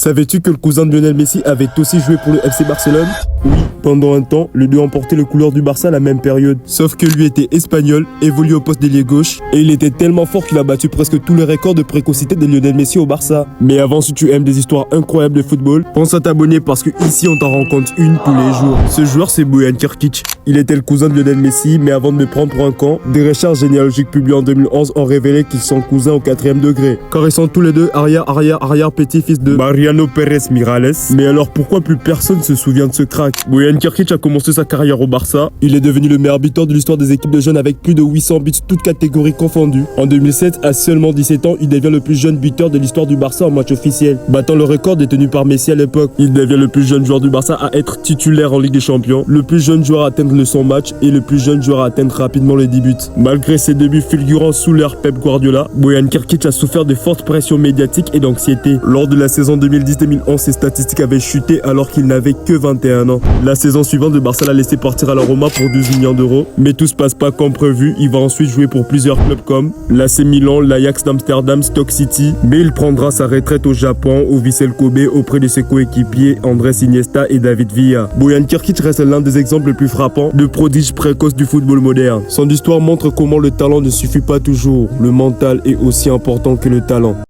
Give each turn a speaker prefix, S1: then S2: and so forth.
S1: Savais-tu que le cousin de Lionel Messi avait aussi joué pour le FC Barcelone? Oui, pendant un temps, les deux ont porté les couleurs du Barça à la même période. Sauf que lui était espagnol, évoluait au poste d'ailier gauche, et il était tellement fort qu'il a battu presque tous les records de précocité de Lionel Messi au Barça. Mais avant, si tu aimes des histoires incroyables de football, pense à t'abonner parce que ici on t'en rencontre une tous les jours. Ce joueur, c'est Bojan Krkić. Il était le cousin de Lionel Messi, mais avant de me prendre pour un camp, des recherches généalogiques publiées en 2011 ont révélé qu'ils sont cousins au 4e degré. Car ils sont tous les deux arrière petit-fils de Mariano Pérez Miralles. Mais alors pourquoi plus personne se souvient de ce crack? Bojan Krkić a commencé sa carrière au Barça. Il est devenu le meilleur buteur de l'histoire des équipes de jeunes avec plus de 800 buts, toutes catégories confondues. En 2007, à seulement 17 ans, il devient le plus jeune buteur de l'histoire du Barça en match officiel, battant le record détenu par Messi à l'époque. Il devient le plus jeune joueur du Barça à être titulaire en Ligue des Champions, le plus jeune joueur à atteindre le 100 matchs et le plus jeune joueur à atteindre rapidement les 10 buts. Malgré ses débuts fulgurants sous l'ère Pep Guardiola, Bojan Krkić a souffert de fortes pressions médiatiques et d'anxiété. Lors de la saison 2010-2011, ses statistiques avaient chuté alors qu'il n'avait que 21 ans. La saison suivante, le Barça l'a laissé partir à la Roma pour 12 millions d'euros. Mais tout se passe pas comme prévu. Il va ensuite jouer pour plusieurs clubs comme l'AC Milan, l'Ajax d'Amsterdam, Stoke City. Mais il prendra sa retraite au Japon, au Vissel Kobe, auprès de ses coéquipiers Andrés Iniesta et David Villa. Bojan Krkić reste l'un des exemples les plus frappants de prodige précoce du football moderne. Son histoire montre comment le talent ne suffit pas toujours. Le mental est aussi important que le talent.